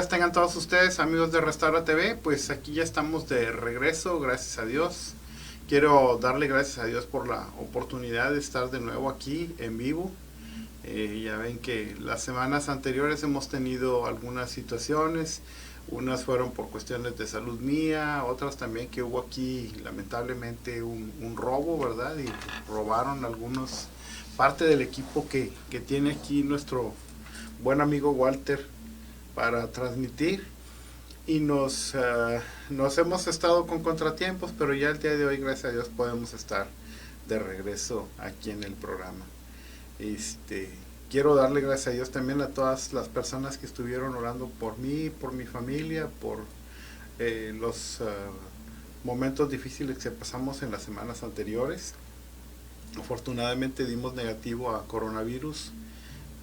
días tengan todos ustedes, amigos de Restaura TV. Pues aquí ya estamos de regreso, gracias a Dios. Quiero darle gracias a Dios por la oportunidad de estar de nuevo aquí en vivo. Ya ven que las semanas anteriores hemos tenido algunas situaciones. Unas fueron por cuestiones de salud mía, otras también que hubo aquí lamentablemente un robo, ¿verdad? Y robaron algunos, parte del equipo que tiene aquí nuestro buen amigo Walter para transmitir, y nos hemos estado con contratiempos, pero ya el día de hoy, gracias a Dios, podemos estar de regreso aquí en el programa. Quiero darle gracias a Dios también a todas las personas que estuvieron orando por mí, por mi familia, por los momentos difíciles que pasamos en las semanas anteriores. Afortunadamente dimos negativo a coronavirus,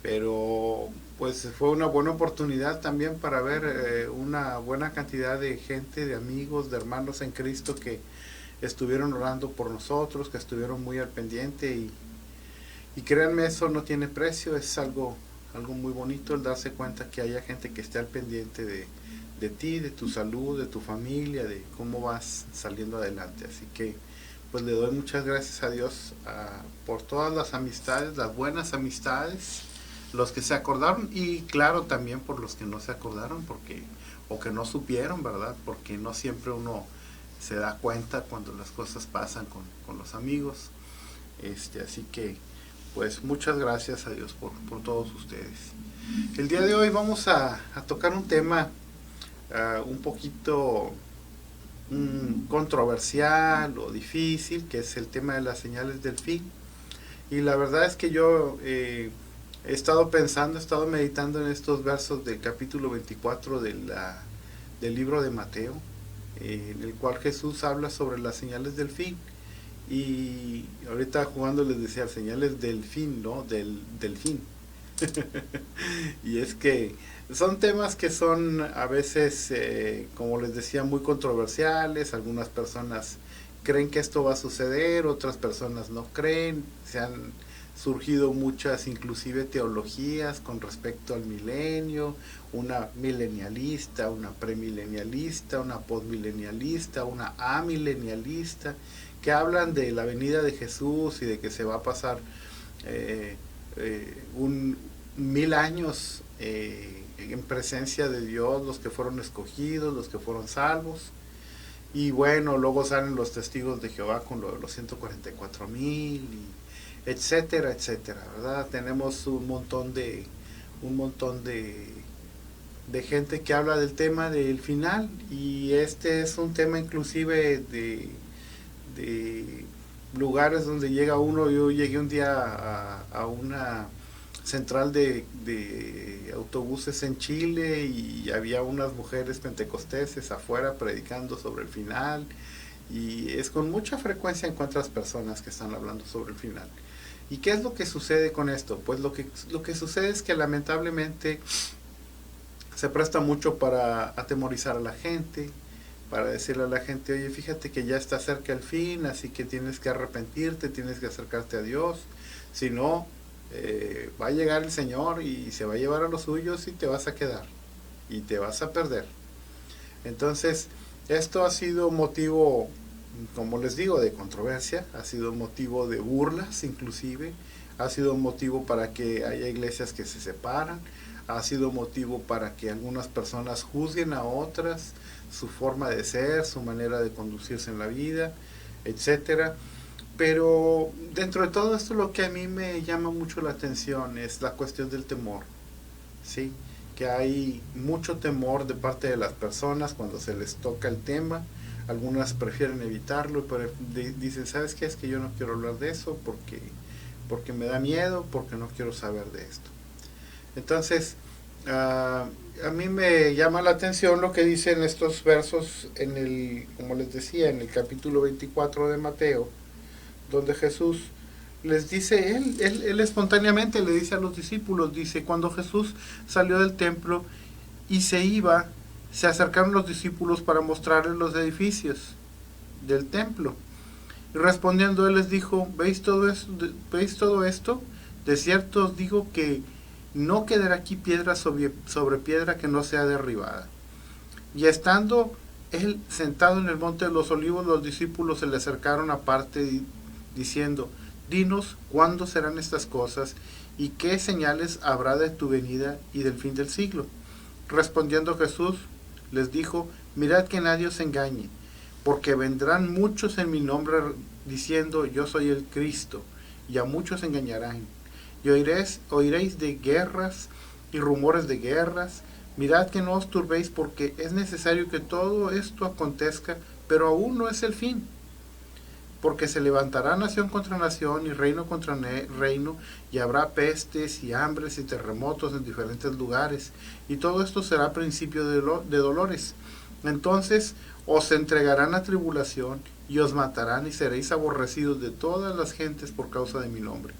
pero pues fue una buena oportunidad también para ver una buena cantidad de gente, de amigos, de hermanos en Cristo que estuvieron orando por nosotros, que estuvieron muy al pendiente, y créanme, eso no tiene precio. Es algo muy bonito el darse cuenta que haya gente que esté al pendiente de ti, de tu salud, de tu familia, de cómo vas saliendo adelante. Así que pues le doy muchas gracias a Dios por todas las amistades, las buenas amistades, los que se acordaron, y claro también por los que no se acordaron o que no supieron, ¿verdad? Porque no siempre uno se da cuenta cuando las cosas pasan con los amigos. Así que pues muchas gracias a Dios por todos ustedes. El día de hoy vamos a tocar un tema un poquito controversial o difícil, que es el tema de las señales del fin. Y la verdad es que yo he estado pensando, he estado meditando en estos versos del capítulo 24 del libro de Mateo, en el cual Jesús habla sobre las señales del fin. Y ahorita jugando les decía señales del fin, ¿no? Del fin. Y es que son temas que son a veces, como les decía, muy controversiales. Algunas personas creen que esto va a suceder, otras personas no creen. Se han surgido muchas, inclusive teologías con respecto al milenio, una milenialista, una premilenialista, una postmilenialista, una amilenialista, que hablan de la venida de Jesús y de que se va a pasar 1000 años en presencia de Dios, los que fueron escogidos, los que fueron salvos. Y bueno, luego salen los testigos de Jehová con lo de los 144,000, etcétera, etcétera, ¿verdad? Tenemos un montón de gente que habla del tema del final, y este es un tema inclusive de lugares donde llega uno. Yo llegué un día a una central de autobuses en Chile, y había unas mujeres pentecosteses afuera predicando sobre el final, y es con mucha frecuencia encuentras personas que están hablando sobre el final. ¿Y qué es lo que sucede con esto? Pues lo que sucede es que lamentablemente se presta mucho para atemorizar a la gente, para decirle a la gente: oye, fíjate que ya está cerca el fin, así que tienes que arrepentirte, tienes que acercarte a Dios, si no, va a llegar el Señor y se va a llevar a los suyos y te vas a quedar y te vas a perder. Entonces, esto ha sido motivo, como les digo, de controversia, ha sido motivo de burlas inclusive, ha sido motivo para que haya iglesias que se separan, ha sido motivo para que algunas personas juzguen a otras, su forma de ser, su manera de conducirse en la vida, etcétera. Pero dentro de todo esto, lo que a mí me llama mucho la atención es la cuestión del temor, ¿sí? Que hay mucho temor de parte de las personas cuando se les toca el tema. Algunas prefieren evitarlo, pero dicen: ¿sabes qué? Es que yo no quiero hablar de eso porque me da miedo, porque no quiero saber de esto. Entonces, a mí me llama la atención lo que dicen estos versos como les decía, en el capítulo 24 de Mateo, donde Jesús les dice, él espontáneamente le dice a los discípulos, dice: cuando Jesús salió del templo y se iba, se acercaron los discípulos para mostrarles los edificios del templo. Y respondiendo él les dijo: ¿Veis todo esto? De cierto os digo que no quedará aquí piedra sobre piedra que no sea derribada. Y estando él sentado en el monte de los olivos, los discípulos se le acercaron aparte diciendo, dinos cuándo serán estas cosas y qué señales habrá de tu venida y del fin del siglo. Respondiendo Jesús les dijo, mirad que nadie os engañe, porque vendrán muchos en mi nombre diciendo, yo soy el Cristo, y a muchos engañarán. Y oiréis de guerras y rumores de guerras. Mirad que no os turbéis, porque es necesario que todo esto acontezca, pero aún no es el fin. Porque se levantará nación contra nación y reino contra reino, y habrá pestes y hambres y terremotos en diferentes lugares, y todo esto será principio de dolores. Entonces os entregarán a tribulación, y os matarán, y seréis aborrecidos de todas las gentes por causa de mi nombre.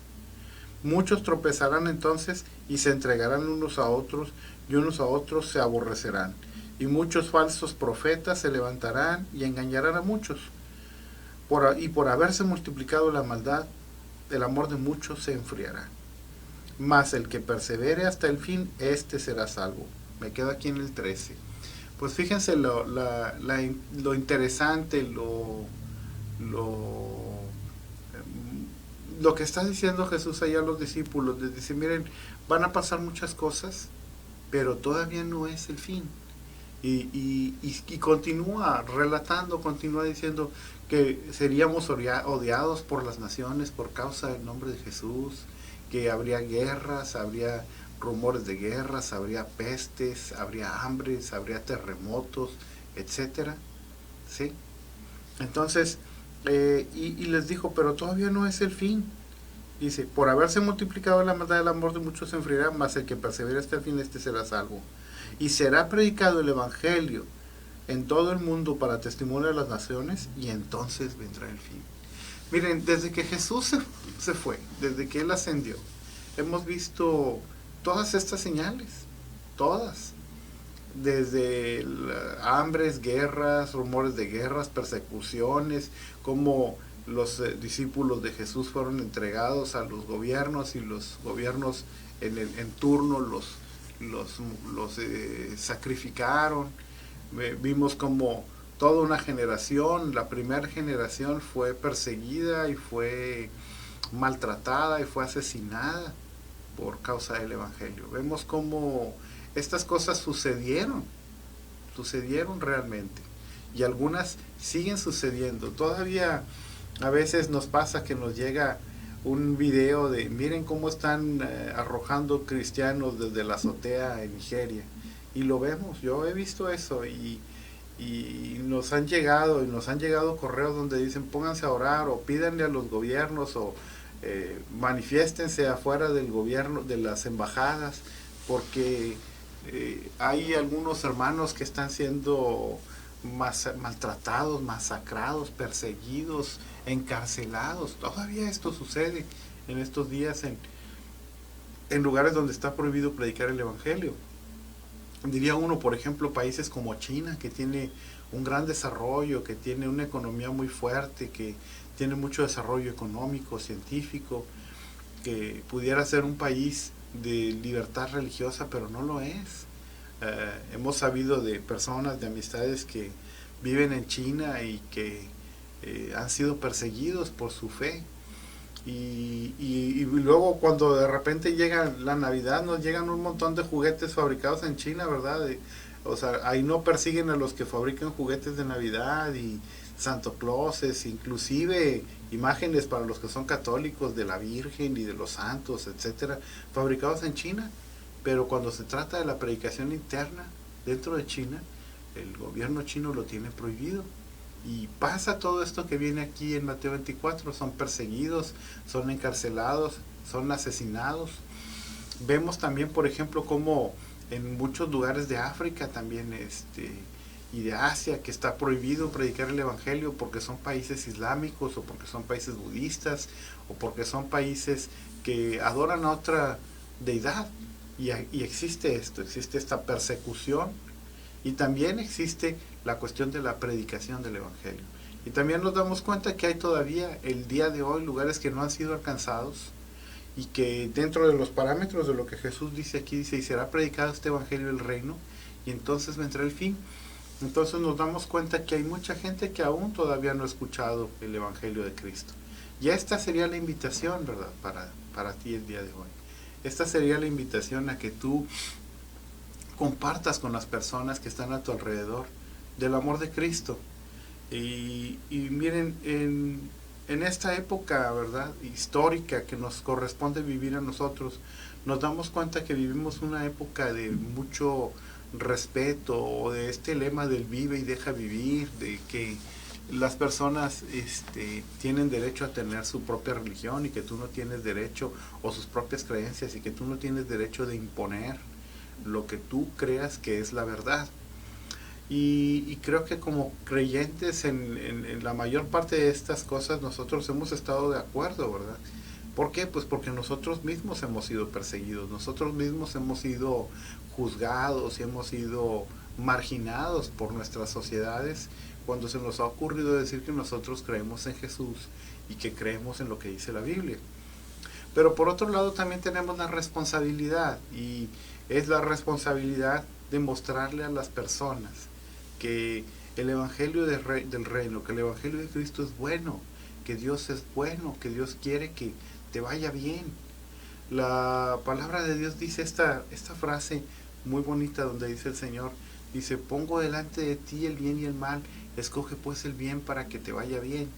Muchos tropezarán entonces, y se entregarán unos a otros, y unos a otros se aborrecerán. Y muchos falsos profetas se levantarán, y engañarán a muchos. Y por haberse multiplicado la maldad, el amor de muchos se enfriará. Mas el que persevere hasta el fin, éste será salvo. Me quedo aquí en el 13. Pues fíjense lo interesante, lo que está diciendo Jesús allá a los discípulos. Les dice, miren, van a pasar muchas cosas, pero todavía no es el fin. Y continúa relatando, continúa diciendo que seríamos odiados por las naciones por causa del nombre de Jesús, que habría guerras, habría rumores de guerras, habría pestes, habría hambres, habría terremotos, etcétera, ¿sí? Entonces, y les dijo, pero todavía no es el fin. Dice, por haberse multiplicado la maldad, el amor de muchos se enfriará, mas el que persevera hasta el fin, este será salvo. Y será predicado el evangelio en todo el mundo para testimonio de las naciones, y entonces vendrá el fin. Miren, desde que Jesús se fue, desde que Él ascendió, hemos visto todas estas señales, todas. Desde hambres, guerras, rumores de guerras, persecuciones, como los discípulos de Jesús fueron entregados a los gobiernos, y los gobiernos en turno los sacrificaron. Vimos como toda una generación, la primera generación fue perseguida y fue maltratada y fue asesinada por causa del evangelio. Vemos como estas cosas sucedieron realmente, y algunas siguen sucediendo. Todavía a veces nos pasa que nos llega un video de miren cómo están arrojando cristianos desde la azotea en Nigeria, y lo vemos. Yo he visto eso, y nos han llegado correos donde dicen pónganse a orar, o pídanle a los gobiernos, o manifiéstense afuera del gobierno, de las embajadas, porque hay algunos hermanos que están siendo maltratados, masacrados, perseguidos, encarcelados. Todavía esto sucede en estos días en lugares donde está prohibido predicar el evangelio. Diría uno, por ejemplo, países como China, que tiene un gran desarrollo, que tiene una economía muy fuerte, que tiene mucho desarrollo económico, científico, que pudiera ser un país de libertad religiosa, pero no lo es. Hemos sabido de personas, de amistades que viven en China y que han sido perseguidos por su fe. Y luego cuando de repente llega la Navidad, nos llegan un montón de juguetes fabricados en China, ¿verdad? O sea, ahí no persiguen a los que fabrican juguetes de Navidad y Santo Clauses, inclusive imágenes para los que son católicos de la Virgen y de los santos, etcétera, fabricados en China. Pero cuando se trata de la predicación interna dentro de China, el gobierno chino lo tiene prohibido. Y pasa todo esto que viene aquí en Mateo 24, son perseguidos, son encarcelados, son asesinados. Vemos también, por ejemplo, como en muchos lugares de África también y de Asia, que está prohibido predicar el evangelio porque son países islámicos, o porque son países budistas, o porque son países que adoran a otra deidad. Y existe esta persecución, y también existe la cuestión de la predicación del evangelio. Y también nos damos cuenta que hay todavía el día de hoy lugares que no han sido alcanzados, y que dentro de los parámetros de lo que Jesús dice aquí, dice, y será predicado este evangelio del reino, y entonces vendrá el fin. Entonces nos damos cuenta que hay mucha gente que aún todavía no ha escuchado el evangelio de Cristo. Y esta sería la invitación, ¿verdad? Para ti el día de hoy. Esta sería la invitación a que tú compartas con las personas que están a tu alrededor del amor de Cristo. Y miren, en esta época, ¿verdad?, histórica que nos corresponde vivir a nosotros, nos damos cuenta que vivimos una época de mucho respeto, o de este lema del vive y deja vivir, de que las personas tienen derecho a tener su propia religión y que tú no tienes derecho, o sus propias creencias, y que tú no tienes derecho de imponer lo que tú creas que es la verdad. Y creo que como creyentes en la mayor parte de estas cosas nosotros hemos estado de acuerdo, ¿verdad? ¿Por qué? Pues porque nosotros mismos hemos sido perseguidos, nosotros mismos hemos sido juzgados y hemos sido marginados por nuestras sociedades cuando se nos ha ocurrido decir que nosotros creemos en Jesús y que creemos en lo que dice la Biblia. Pero por otro lado también tenemos la responsabilidad, y es la responsabilidad de mostrarle a las personas que el Evangelio del Reino, que el Evangelio de Cristo es bueno, que Dios es bueno, que Dios quiere que te vaya bien. La palabra de Dios dice esta frase muy bonita donde dice el Señor, dice, pongo delante de ti el bien y el mal, escoge pues el bien para que te vaya bien.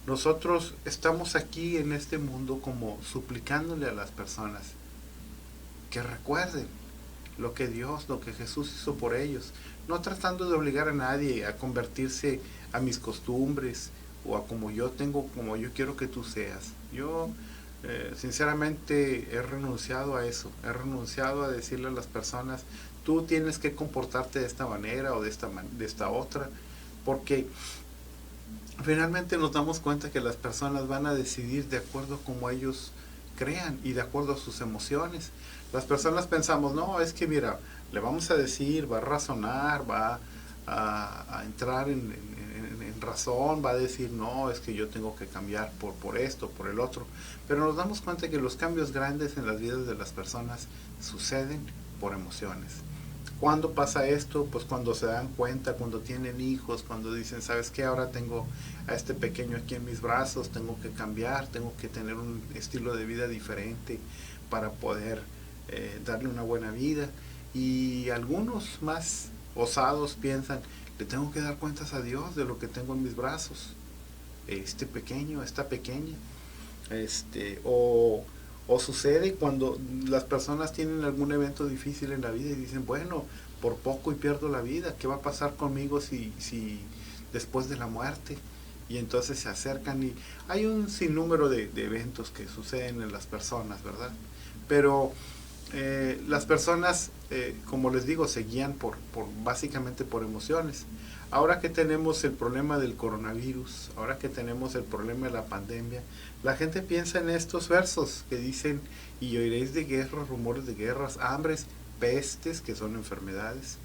Nosotros estamos aquí en este mundo como suplicándole a las personas que recuerden lo que Dios, lo que Jesús hizo por ellos, no tratando de obligar a nadie a convertirse a mis costumbres o a como yo quiero que tú seas. Yo sinceramente he renunciado a eso, he renunciado a decirle a las personas, tú tienes que comportarte de esta manera o de esta otra, porque finalmente nos damos cuenta que las personas van a decidir de acuerdo a como ellos crean y de acuerdo a sus emociones. Las personas pensamos, no, es que mira, le vamos a decir, va a razonar, va a entrar en razón, va a decir, no, es que yo tengo que cambiar por esto, por el otro. Pero nos damos cuenta que los cambios grandes en las vidas de las personas suceden por emociones. ¿Cuándo pasa esto? Pues cuando se dan cuenta, cuando tienen hijos, cuando dicen, ¿sabes qué? Ahora tengo a este pequeño aquí en mis brazos, tengo que cambiar, tengo que tener un estilo de vida diferente para poder darle una buena vida. Y algunos más osados piensan, le tengo que dar cuentas a Dios de lo que tengo en mis brazos, este pequeño, esta pequeña, o sucede cuando las personas tienen algún evento difícil en la vida y dicen, bueno, por poco y pierdo la vida, ¿qué va a pasar conmigo si después de la muerte? Y entonces se acercan y hay un sinnúmero de eventos que suceden en las personas, ¿verdad? Pero las personas, como les digo, se guían básicamente por emociones. Ahora que tenemos el problema del coronavirus, ahora que tenemos el problema de la pandemia, la gente piensa en estos versos que dicen, y oiréis de guerras, rumores de guerras, hambres, pestes, que son enfermedades,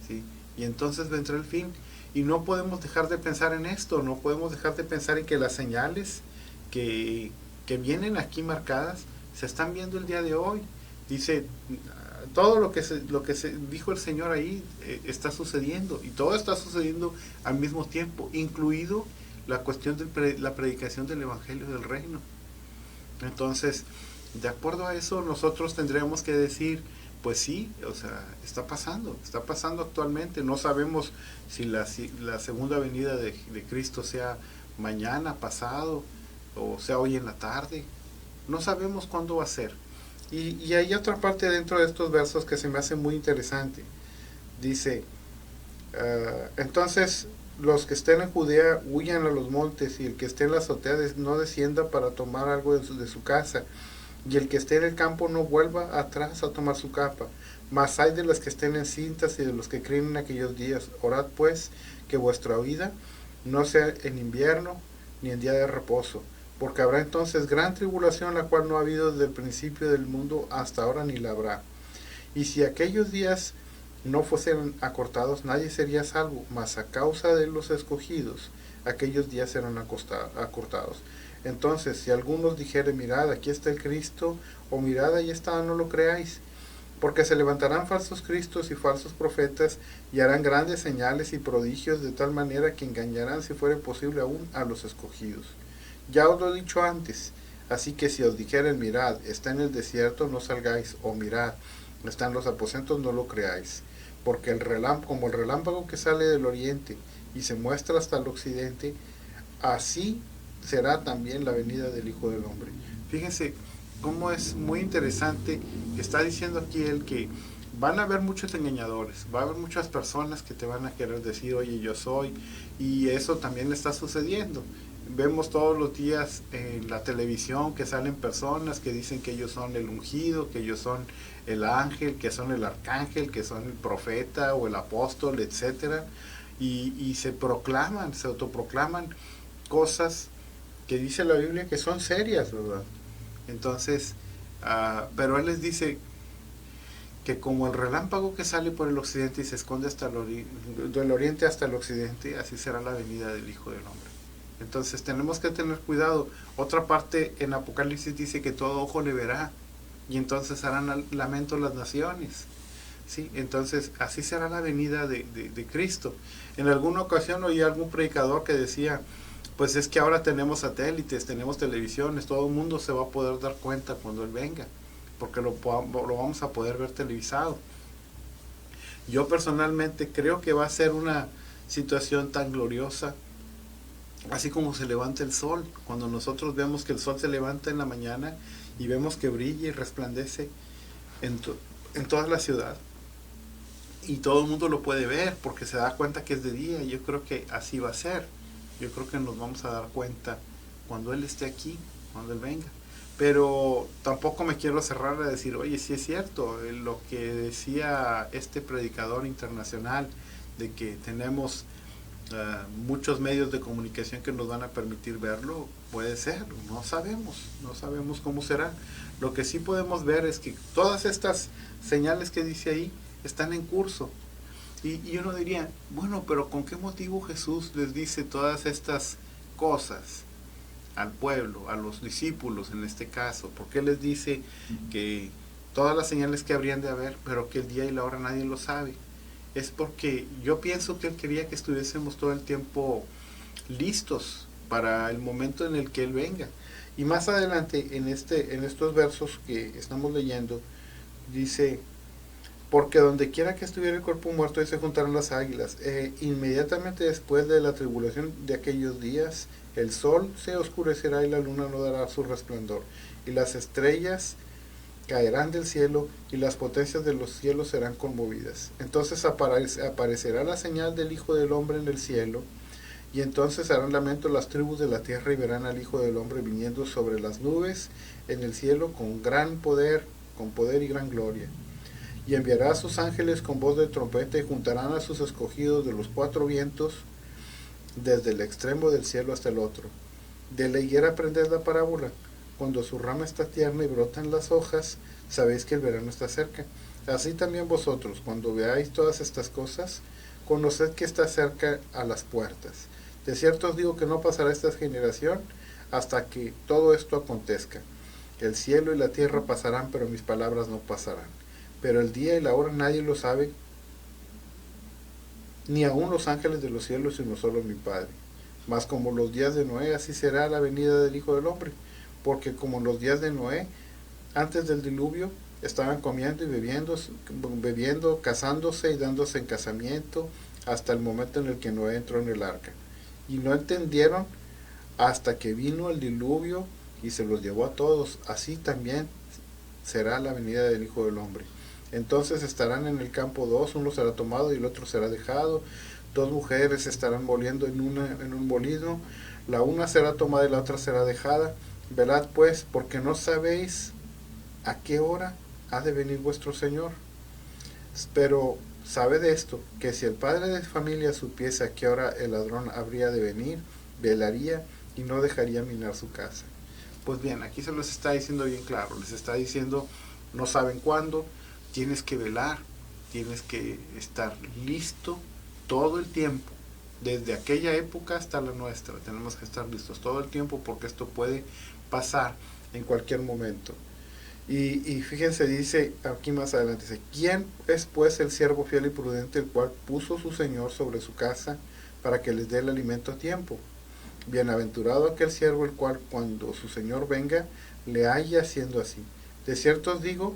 ¿sí? Y entonces vendrá el fin. Y no podemos dejar de pensar en esto, no podemos dejar de pensar en que las señales que vienen aquí marcadas se están viendo el día de hoy. Dice, todo lo que se dijo el Señor ahí está sucediendo, y todo está sucediendo al mismo tiempo, incluido la cuestión de la predicación del Evangelio del Reino. Entonces, de acuerdo a eso, nosotros tendríamos que decir, pues sí, o sea, está pasando actualmente. No sabemos si la segunda venida de Cristo sea mañana, pasado, o sea hoy en la tarde. No sabemos cuándo va a ser. Y hay otra parte dentro de estos versos que se me hace muy interesante. Dice, entonces los que estén en Judea huyan a los montes, y el que esté en la azotea no descienda para tomar algo de su casa, y el que esté en el campo no vuelva atrás a tomar su capa. Mas hay de los que estén encintas y de los que críen en aquellos días. Orad pues que vuestra huida no sea en invierno ni en día de reposo, porque habrá entonces gran tribulación, la cual no ha habido desde el principio del mundo hasta ahora, ni la habrá. Y si aquellos días no fuesen acortados, nadie sería salvo, mas a causa de los escogidos, aquellos días serán acortados. Entonces, si algunos dijeren, mirad, aquí está el Cristo, o mirad, ahí está, no lo creáis. Porque se levantarán falsos cristos y falsos profetas, y harán grandes señales y prodigios, de tal manera que engañarán, si fuere posible aún, a los escogidos. Ya os lo he dicho antes, así que si os dijeren, mirad, está en el desierto, no salgáis, o mirad, está en los aposentos, no lo creáis. Porque como el relámpago que sale del oriente y se muestra hasta el occidente, así será también la venida del Hijo del Hombre. Fíjense cómo es muy interesante que está diciendo aquí él que van a haber muchos engañadores, va a haber muchas personas que te van a querer decir, oye, yo soy, y eso también está sucediendo. Vemos todos los días en la televisión que salen personas que dicen que ellos son el ungido, que ellos son el ángel, que son el arcángel, que son el profeta o el apóstol, etcétera, y se proclaman, se autoproclaman cosas que dice la Biblia que son serias, ¿verdad? Entonces, pero él les dice que como el relámpago que sale por el occidente y se esconde hasta del oriente hasta el occidente, así será la venida del Hijo del Hombre. Entonces tenemos que tener cuidado. Otra parte en Apocalipsis dice que todo ojo le verá, y entonces harán lamento las naciones. ¿Sí? Entonces así será la venida de Cristo. En alguna ocasión oí a algún predicador que decía, pues es que ahora tenemos satélites, tenemos televisiones, todo el mundo se va a poder dar cuenta cuando Él venga, porque lo vamos a poder ver televisado. Yo personalmente creo que va a ser una situación tan gloriosa, así como se levanta el sol. Cuando nosotros vemos que el sol se levanta en la mañana y vemos que brilla y resplandece en, en toda la ciudad, y todo el mundo lo puede ver porque se da cuenta que es de día. Yo creo que así va a ser. Yo creo que nos vamos a dar cuenta cuando Él esté aquí, cuando Él venga. Pero tampoco me quiero cerrar a decir, oye, sí es cierto, lo que decía este predicador internacional, de que tenemos muchos medios de comunicación que nos van a permitir verlo, puede ser, no sabemos cómo será. Lo que sí podemos ver es que todas estas señales que dice ahí están en curso. Y uno diría, bueno, pero ¿con qué motivo Jesús les dice todas estas cosas al pueblo, a los discípulos en este caso? ¿Por qué les dice que todas las señales que habrían de haber, pero que el día y la hora nadie lo sabe? Es porque yo pienso que Él quería que estuviésemos todo el tiempo listos para el momento en el que Él venga. Y más adelante, en estos versos que estamos leyendo, dice, porque donde quiera que estuviera el cuerpo muerto, ahí se juntaron las águilas. Inmediatamente después de la tribulación de aquellos días, el sol se oscurecerá y la luna no dará su resplandor, y las estrellas caerán del cielo, y las potencias de los cielos serán conmovidas. Entonces aparecerá la señal del Hijo del Hombre en el cielo, y entonces harán lamento las tribus de la tierra, y verán al Hijo del Hombre viniendo sobre las nubes en el cielo con poder y gran gloria. Y enviará a sus ángeles con voz de trompeta, y juntarán a sus escogidos de los cuatro vientos, desde el extremo del cielo hasta el otro. De la higuera aprended la parábola. Cuando su rama está tierna y brotan las hojas, sabéis que el verano está cerca. Así también vosotros, cuando veáis todas estas cosas, conoced que está cerca a las puertas. De cierto os digo que no pasará esta generación hasta que todo esto acontezca. El cielo y la tierra pasarán, pero mis palabras no pasarán. Pero el día y la hora nadie lo sabe, ni aun los ángeles de los cielos, sino solo mi Padre. Mas como los días de Noé, así será la venida del Hijo del Hombre. Porque como en los días de Noé, antes del diluvio, estaban comiendo y bebiendo, casándose y dándose en casamiento, hasta el momento en el que Noé entró en el arca. Y no entendieron hasta que vino el diluvio y se los llevó a todos. Así también será la venida del Hijo del Hombre. Entonces estarán en el campo dos, uno será tomado y el otro será dejado. Dos mujeres estarán moliendo en un molino, la una será tomada y la otra será dejada. Velad pues, porque no sabéis a qué hora ha de venir vuestro Señor. Pero sabed esto, que si el padre de familia supiese a qué hora el ladrón habría de venir, velaría y no dejaría minar su casa. Pues bien, aquí se los está diciendo bien claro, les está diciendo, no saben cuándo, tienes que velar, tienes que estar listo todo el tiempo, Desde aquella época hasta la nuestra tenemos que estar listos todo el tiempo, porque esto puede pasar en cualquier momento. Y fíjense, dice aquí más adelante, dice, ¿quién es pues el siervo fiel y prudente, el cual puso su señor sobre su casa para que les dé el alimento a tiempo? Bienaventurado aquel siervo, el cual cuando su señor venga le haya haciendo así. De cierto os digo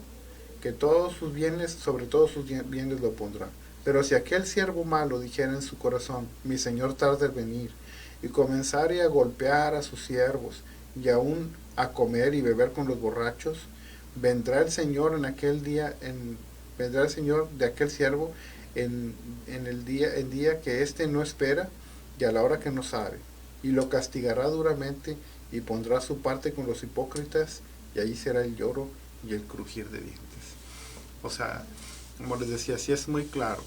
que todos sus bienes, sobre todos sus bienes lo pondrá. Pero si aquel siervo malo dijera en su corazón, mi señor tarda en venir, y comenzare a golpear a sus siervos, y aún a comer y beber con los borrachos, vendrá el Señor en aquel día, vendrá el Señor de aquel siervo en el día que éste no espera y a la hora que no sabe, y lo castigará duramente y pondrá su parte con los hipócritas, y allí será el lloro y el crujir de dientes. O sea, como les decía, sí es muy claro.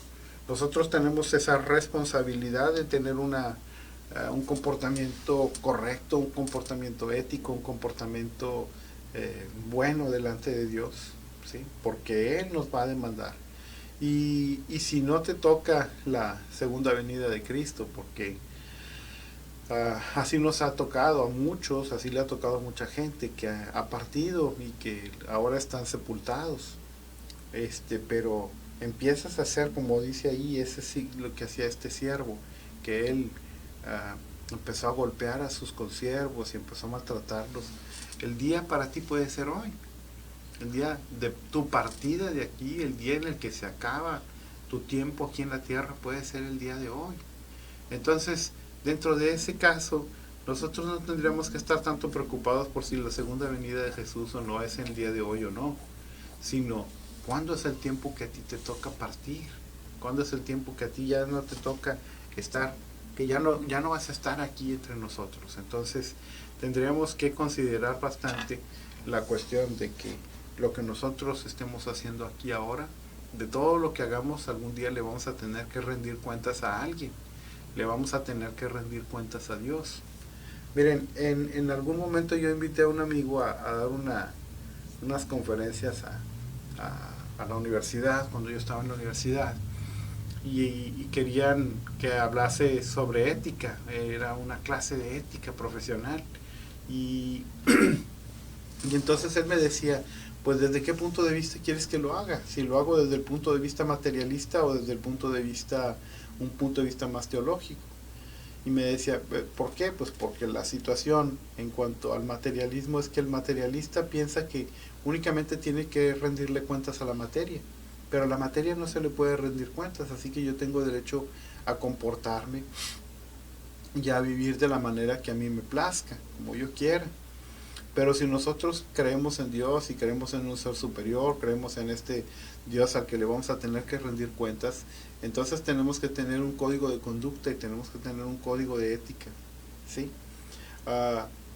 Nosotros tenemos esa responsabilidad de tener un comportamiento correcto, un comportamiento ético, un comportamiento bueno delante de Dios, ¿sí? Porque Él nos va a demandar. Y si no te toca la segunda venida de Cristo, porque así nos ha tocado a muchos, así le ha tocado a mucha gente que ha partido y que ahora están sepultados, pero empiezas a hacer, como dice ahí, ese sí lo que hacía este siervo, que él empezó a golpear a sus consiervos y empezó a maltratarlos. El día para ti puede ser hoy, el día de tu partida de aquí, el día en el que se acaba tu tiempo aquí en la tierra, puede ser el día de hoy. Entonces, dentro de ese caso, nosotros no tendríamos que estar tanto preocupados por si la segunda venida de Jesús o no es el día de hoy o no, sino cuándo es el tiempo que a ti te toca partir, cuándo es el tiempo que a ti ya no te toca estar, que ya no vas a estar aquí entre nosotros. Entonces tendríamos que considerar bastante la cuestión de que lo que nosotros estemos haciendo aquí ahora, de todo lo que hagamos, algún día le vamos a tener que rendir cuentas a alguien, le vamos a tener que rendir cuentas a Dios. Miren, en algún momento yo invité a un amigo a dar unas conferencias a la universidad, cuando yo estaba en la universidad, y querían que hablase sobre ética, era una clase de ética profesional, y, y entonces él me decía, pues desde qué punto de vista quieres que lo haga, si lo hago desde el punto de vista materialista o desde el punto de vista, un punto de vista más teológico. Y me decía, ¿por qué? Pues porque la situación en cuanto al materialismo es que el materialista piensa que únicamente tiene que rendirle cuentas a la materia, pero a la materia no se le puede rendir cuentas, así que yo tengo derecho a comportarme y a vivir de la manera que a mí me plazca, como yo quiera. Pero si nosotros creemos en Dios y creemos en un ser superior, creemos en este Dios al que le vamos a tener que rendir cuentas, entonces tenemos que tener un código de conducta y tenemos que tener un código de ética, ¿sí?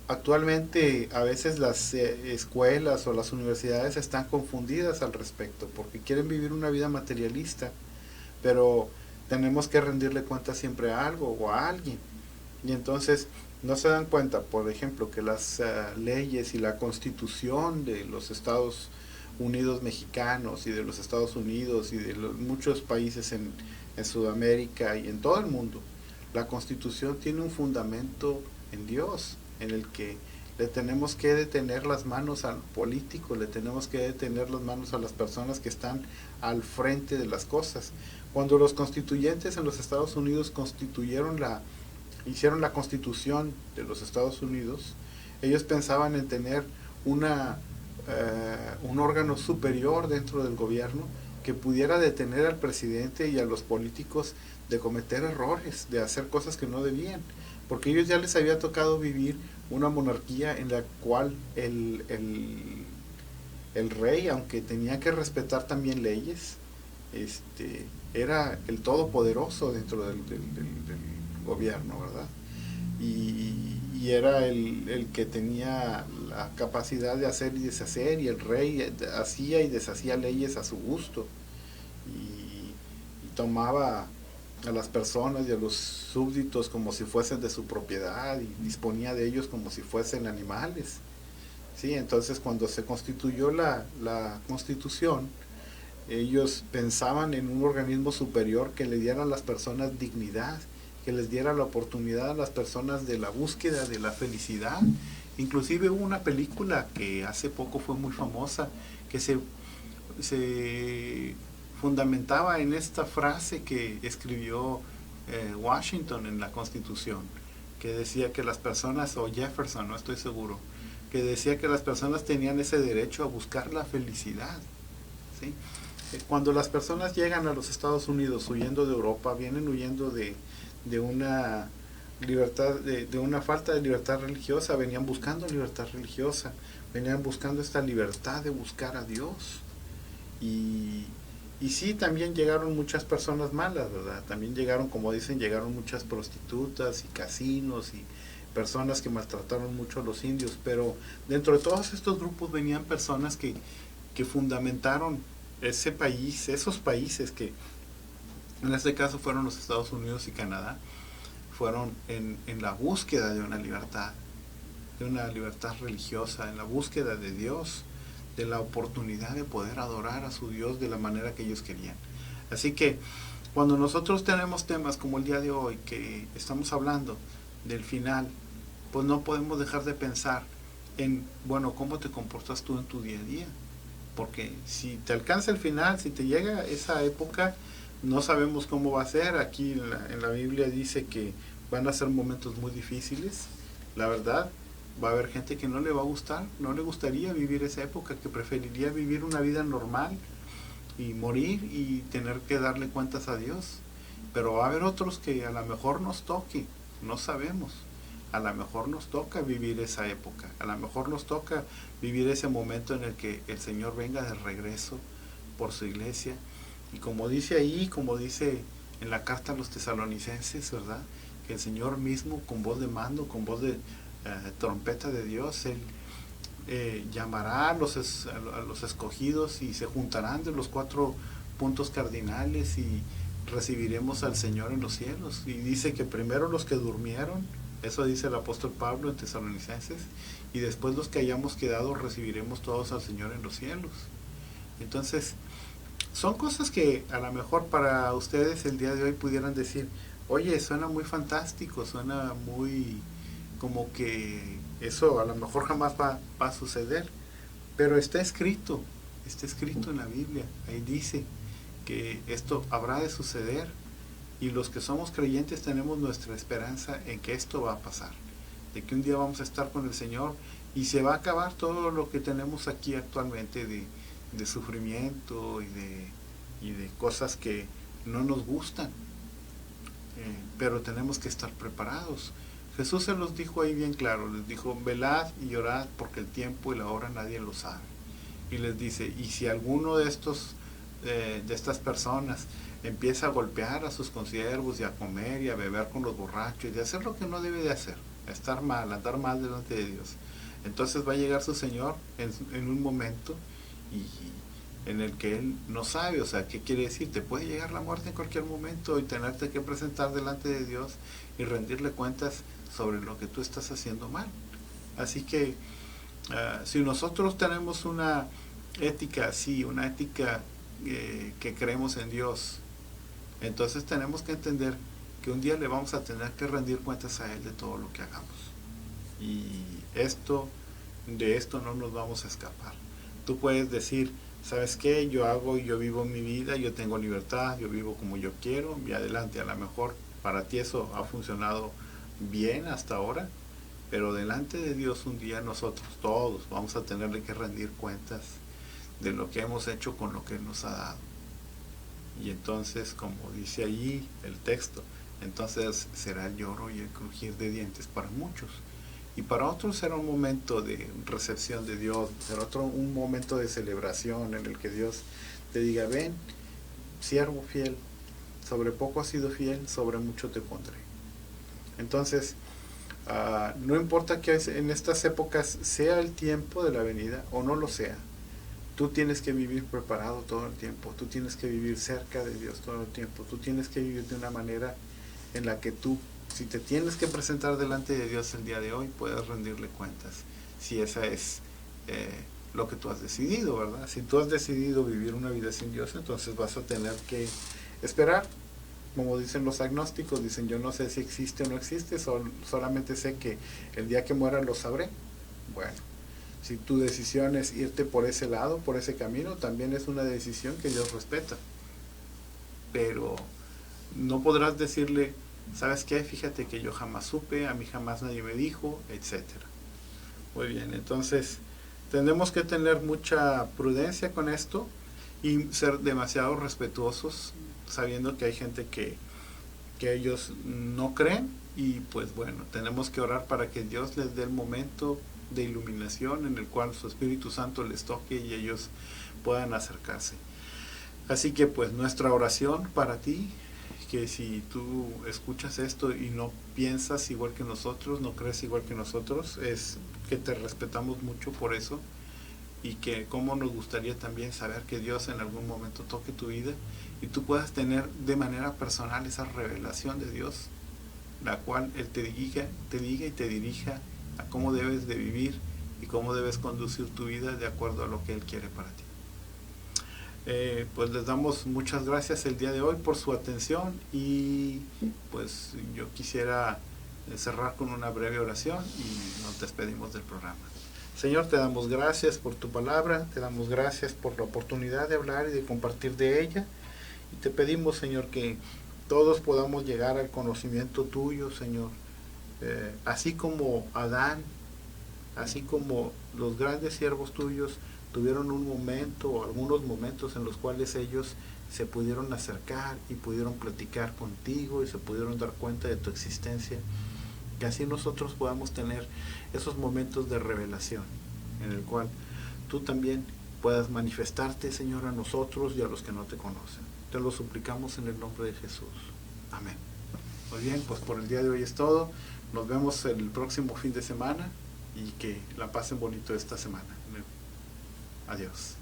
Actualmente a veces las escuelas o las universidades están confundidas al respecto porque quieren vivir una vida materialista, pero tenemos que rendirle cuentas siempre a algo o a alguien. Y entonces no se dan cuenta, por ejemplo, que las leyes y la constitución de los Estados Unidos mexicanos y de los Estados Unidos y de muchos países en Sudamérica y en todo el mundo, la constitución tiene un fundamento en Dios, en el que le tenemos que detener las manos al político, le tenemos que detener las manos a las personas que están al frente de las cosas. Cuando los constituyentes en los Estados Unidos hicieron la constitución de los Estados Unidos, ellos pensaban en tener un órgano superior dentro del gobierno que pudiera detener al presidente y a los políticos de cometer errores, de hacer cosas que no debían, porque ellos ya les había tocado vivir una monarquía en la cual el rey, aunque tenía que respetar también leyes, era el todopoderoso dentro del gobierno, ¿verdad? Y era el que tenía la capacidad de hacer y deshacer, y el rey hacía y deshacía leyes a su gusto, y tomaba a las personas y a los súbditos como si fuesen de su propiedad y disponía de ellos como si fuesen animales. ¿Sí? Entonces cuando se constituyó la constitución, ellos pensaban en un organismo superior que le diera a las personas dignidad, que les diera la oportunidad a las personas de la búsqueda de la felicidad. Inclusive hubo una película que hace poco fue muy famosa, que se fundamentaba en esta frase que escribió Washington en la Constitución, que decía que las personas, o Jefferson, no estoy seguro, que decía que las personas tenían ese derecho a buscar la felicidad, ¿sí? Cuando las personas llegan a los Estados Unidos huyendo de Europa, vienen huyendo de una libertad, de una falta de libertad religiosa, venían buscando libertad religiosa, venían buscando esta libertad de buscar a Dios. Y, y sí, también llegaron muchas personas malas, ¿verdad? También llegaron, como dicen, llegaron muchas prostitutas y casinos y personas que maltrataron mucho a los indios, pero dentro de todos estos grupos venían personas que fundamentaron ese país, esos países que en este caso fueron los Estados Unidos y Canadá, fueron en la búsqueda de una libertad religiosa, en la búsqueda de Dios, de la oportunidad de poder adorar a su Dios de la manera que ellos querían. Así que cuando nosotros tenemos temas como el día de hoy, que estamos hablando del final, pues no podemos dejar de pensar en, bueno, cómo te comportas tú en tu día a día. Porque si te alcanza el final, si te llega esa época, no sabemos cómo va a ser. Aquí en la Biblia dice que van a ser momentos muy difíciles. La verdad, va a haber gente que no le va a gustar, no le gustaría vivir esa época, que preferiría vivir una vida normal y morir y tener que darle cuentas a Dios. Pero va a haber otros que a lo mejor nos toque, no sabemos. A lo mejor nos toca vivir esa época, a lo mejor nos toca vivir ese momento en el que el Señor venga de regreso por su iglesia. Y como dice ahí, como dice en la carta a los tesalonicenses, ¿verdad? Que el Señor mismo, con voz de mando, con voz de trompeta de Dios, Él llamará a los escogidos y se juntarán de los 4 puntos cardinales y recibiremos al Señor en los cielos. Y dice que primero los que durmieron, eso dice el apóstol Pablo en Tesalonicenses, y después los que hayamos quedado recibiremos todos al Señor en los cielos. Entonces, son cosas que a lo mejor para ustedes el día de hoy pudieran decir, oye, suena muy fantástico, suena muy como que eso a lo mejor jamás va a suceder, pero está escrito en la Biblia, ahí dice que esto habrá de suceder, y los que somos creyentes tenemos nuestra esperanza en que esto va a pasar, de que un día vamos a estar con el Señor y se va a acabar todo lo que tenemos aquí actualmente de sufrimiento y de cosas que no nos gustan, pero tenemos que estar preparados. Jesús se los dijo ahí bien claro, les dijo, velad y orad porque el tiempo y la hora nadie lo sabe. Y les dice, y si alguno de estas personas empieza a golpear a sus consiervos y a comer y a beber con los borrachos y a hacer lo que no debe de hacer, a estar mal, a andar mal delante de Dios, entonces va a llegar su Señor en un momento y en el que Él no sabe. O sea, ¿qué quiere decir? Te puede llegar la muerte en cualquier momento y tenerte que presentar delante de Dios y rendirle cuentas sobre lo que tú estás haciendo mal. Así que si nosotros tenemos una ética así, una ética que creemos en Dios, entonces tenemos que entender que un día le vamos a tener que rendir cuentas a Él de todo lo que hagamos. Y de esto no nos vamos a escapar. Tú puedes decir, ¿sabes qué? Yo hago y yo vivo mi vida, yo tengo libertad, yo vivo como yo quiero, y adelante. A lo mejor para ti eso ha funcionado bien hasta ahora, pero delante de Dios un día nosotros todos vamos a tenerle que rendir cuentas de lo que hemos hecho con lo que Él nos ha dado. Y entonces, como dice allí el texto, entonces será el lloro y el crujir de dientes para muchos. Y para otros será un momento de recepción de Dios, será un momento de celebración en el que Dios te diga, ven, siervo fiel, sobre poco has sido fiel, sobre mucho te pondré. Entonces, no importa que en estas épocas sea el tiempo de la venida o no lo sea, tú tienes que vivir preparado todo el tiempo, tú tienes que vivir cerca de Dios todo el tiempo, tú tienes que vivir de una manera en la que tú, si te tienes que presentar delante de Dios el día de hoy, puedas rendirle cuentas, si esa es lo que tú has decidido, ¿verdad? Si tú has decidido vivir una vida sin Dios, entonces vas a tener que esperar como dicen los agnósticos, dicen yo no sé si existe o no existe, solamente sé que el día que muera lo sabré. Bueno, si tu decisión es irte por ese lado, por ese camino, también es una decisión que Dios respeta. Pero no podrás decirle, ¿sabes qué? Fíjate que yo jamás supe, a mí jamás nadie me dijo, etcétera. Muy bien, entonces tenemos que tener mucha prudencia con esto y ser demasiado respetuosos, sabiendo que hay gente que ellos no creen, y pues bueno, tenemos que orar para que Dios les dé el momento de iluminación en el cual su Espíritu Santo les toque y ellos puedan acercarse. Así que pues nuestra oración para ti, que si tú escuchas esto y no piensas igual que nosotros, no crees igual que nosotros, es que te respetamos mucho por eso, y que como nos gustaría también saber que Dios en algún momento toque tu vida y tú puedas tener de manera personal esa revelación de Dios, la cual Él te diga y te dirija a cómo debes de vivir y cómo debes conducir tu vida de acuerdo a lo que Él quiere para ti. Pues les damos muchas gracias el día de hoy por su atención, y pues yo quisiera cerrar con una breve oración y nos despedimos del programa. Señor, te damos gracias por tu palabra, te damos gracias por la oportunidad de hablar y de compartir de ella, y te pedimos, Señor, que todos podamos llegar al conocimiento tuyo, Señor, así como Adán, así como los grandes siervos tuyos tuvieron un momento o algunos momentos en los cuales ellos se pudieron acercar y pudieron platicar contigo y se pudieron dar cuenta de tu existencia, que así nosotros podamos tener esos momentos de revelación en el cual tú también puedas manifestarte, Señor, a nosotros y a los que no te conocen. Te lo suplicamos en el nombre de Jesús. Amén. Muy bien, pues por el día de hoy es todo. Nos vemos el próximo fin de semana y que la pasen bonito esta semana. Adiós.